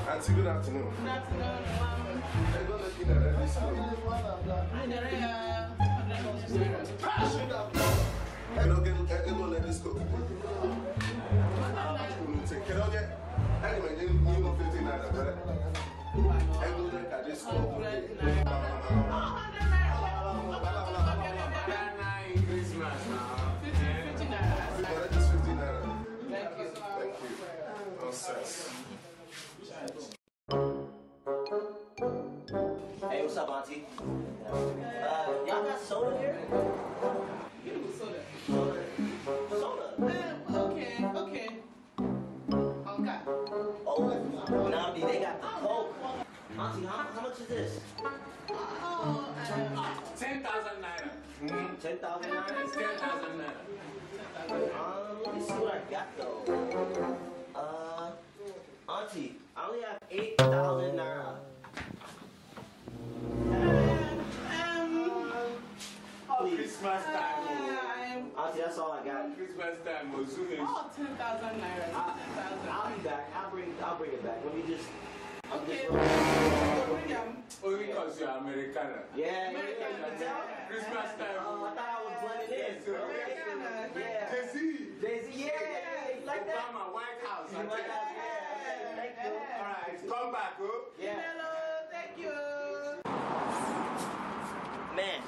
Auntie, good afternoon. Good afternoon. I'm not looking at this school. I don't let this go. Can I get? I can you know 15 naira, right? I don't let this go. Christmas now. 15 naira. That is 15 naira. Thank you. Thank you. Nonsense. Hey, what's up, Auntie? Y'all got soda here? Beautiful soda. Soda? Okay. Okay. Oh, Namdi, they got the Coke. Auntie, how much is this? 10,000 naira. 10,000 naira? It's 10,000 naira. Let me see what I got, though. Auntie, I only have 8,000 naira. Christmas time. Auntie, that's all I got. Christmas time. Ozune. Oh, 10,000 naira. 10,000. I'll be back. I'll bring it back. Let me just. Okay. Only because you're Americana. Yeah. Christmas time. Oh, I thought I was blending in. Yeah. Jay-Z, yeah. Like that? Obama, White House. Thank you. All right, come back, oh. Yeah. Hello, thank you. Man,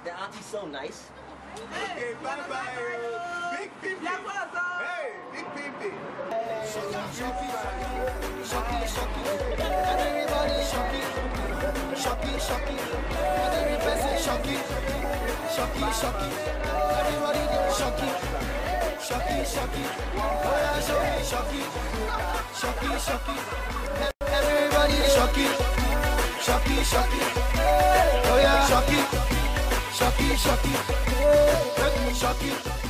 the auntie's so nice. Okay, bye-bye. Big pimpy. Hey, big pimpy. Shocky, everybody shocky, and every person shocky, everybody get shocky, oh yeah, shocky, everybody shocky, oh yeah, shocky.